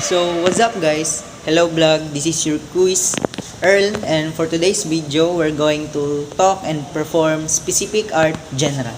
So, what's up guys? Hello vlog, this is your quiz Earl, and for today's video, we're going to talk and perform specific art genre.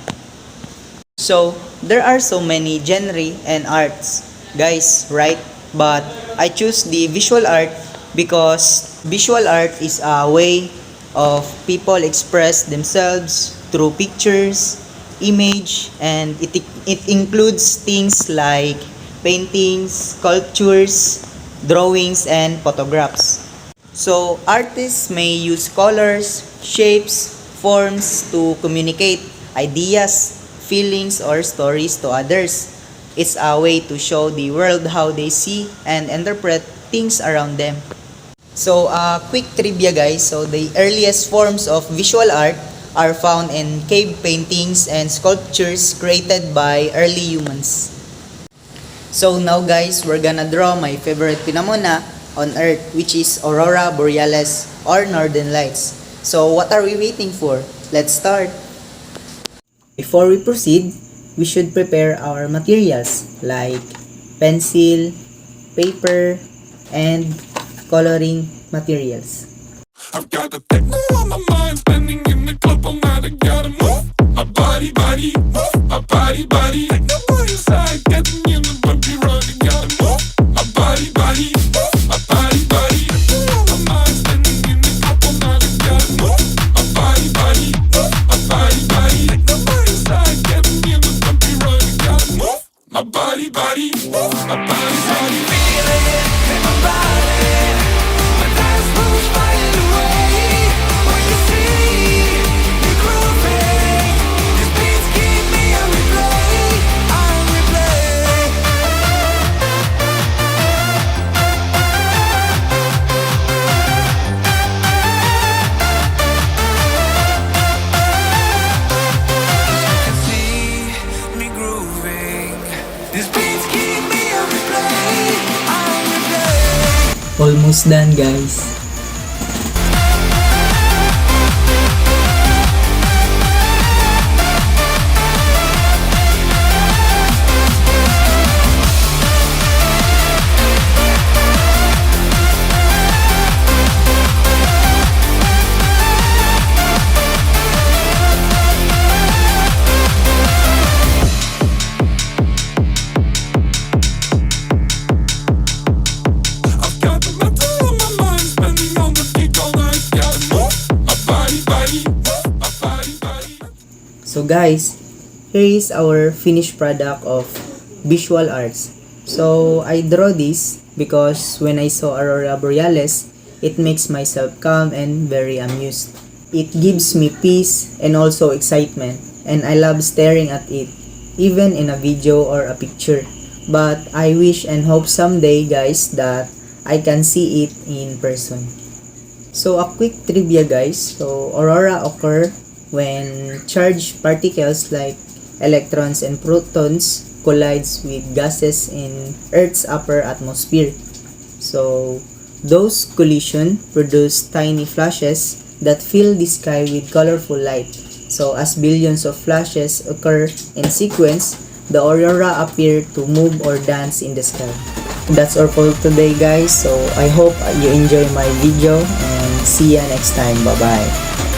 So, there are so many genre and arts, guys, right? But I choose the visual art because visual art is a way of people express themselves through pictures, image, and it includes things like paintings, sculptures, drawings, and photographs. So, artists may use colors, shapes, forms to communicate ideas, feelings, or stories to others. It's a way to show the world how they see and interpret things around them. So, quick trivia guys. So, the earliest forms of visual art are found in cave paintings and sculptures created by early humans. So now guys, we're gonna draw my favorite phenomena on Earth, which is Aurora Borealis or Northern Lights. So what are we waiting for? Let's start! Before we proceed, we should prepare our materials like pencil, paper, and coloring materials. I've got the techno on my mind, standing in the club all night. I gotta move my body, move my body. Take the body inside, getting in the bumpy run. I gotta move my body, move my body. Techno on my mind, standing in the club all night. I gotta move my body, move my body. Take the body inside, getting in the bumpy run. I gotta move my body, move my body. Feeling it in my body. My dance moves flying away. When you see me grooving, these beats keep me on replay. On replay. You can see me grooving. These beats keep me on replay. On replay. Almost done guys. I've got the metal on my mind, spending on the beat all night. Gotta move my body, move my body. So guys, here is our finished product of visual arts. So I draw this because when I saw Aurora Borealis, it makes myself calm and very amused. It gives me peace and also excitement, and I love staring at it, even in a video or a picture. But I wish and hope someday guys that I can see it in person. So a quick trivia guys, so aurora occur when charged particles like electrons and protons collides with gases in Earth's upper atmosphere. So those collision produce tiny flashes that fill the sky with colorful light. So as billions of flashes occur in sequence, the aurora appear to move or dance in the sky. That's all for today guys. So I hope you enjoy my video and see ya next time. Bye bye.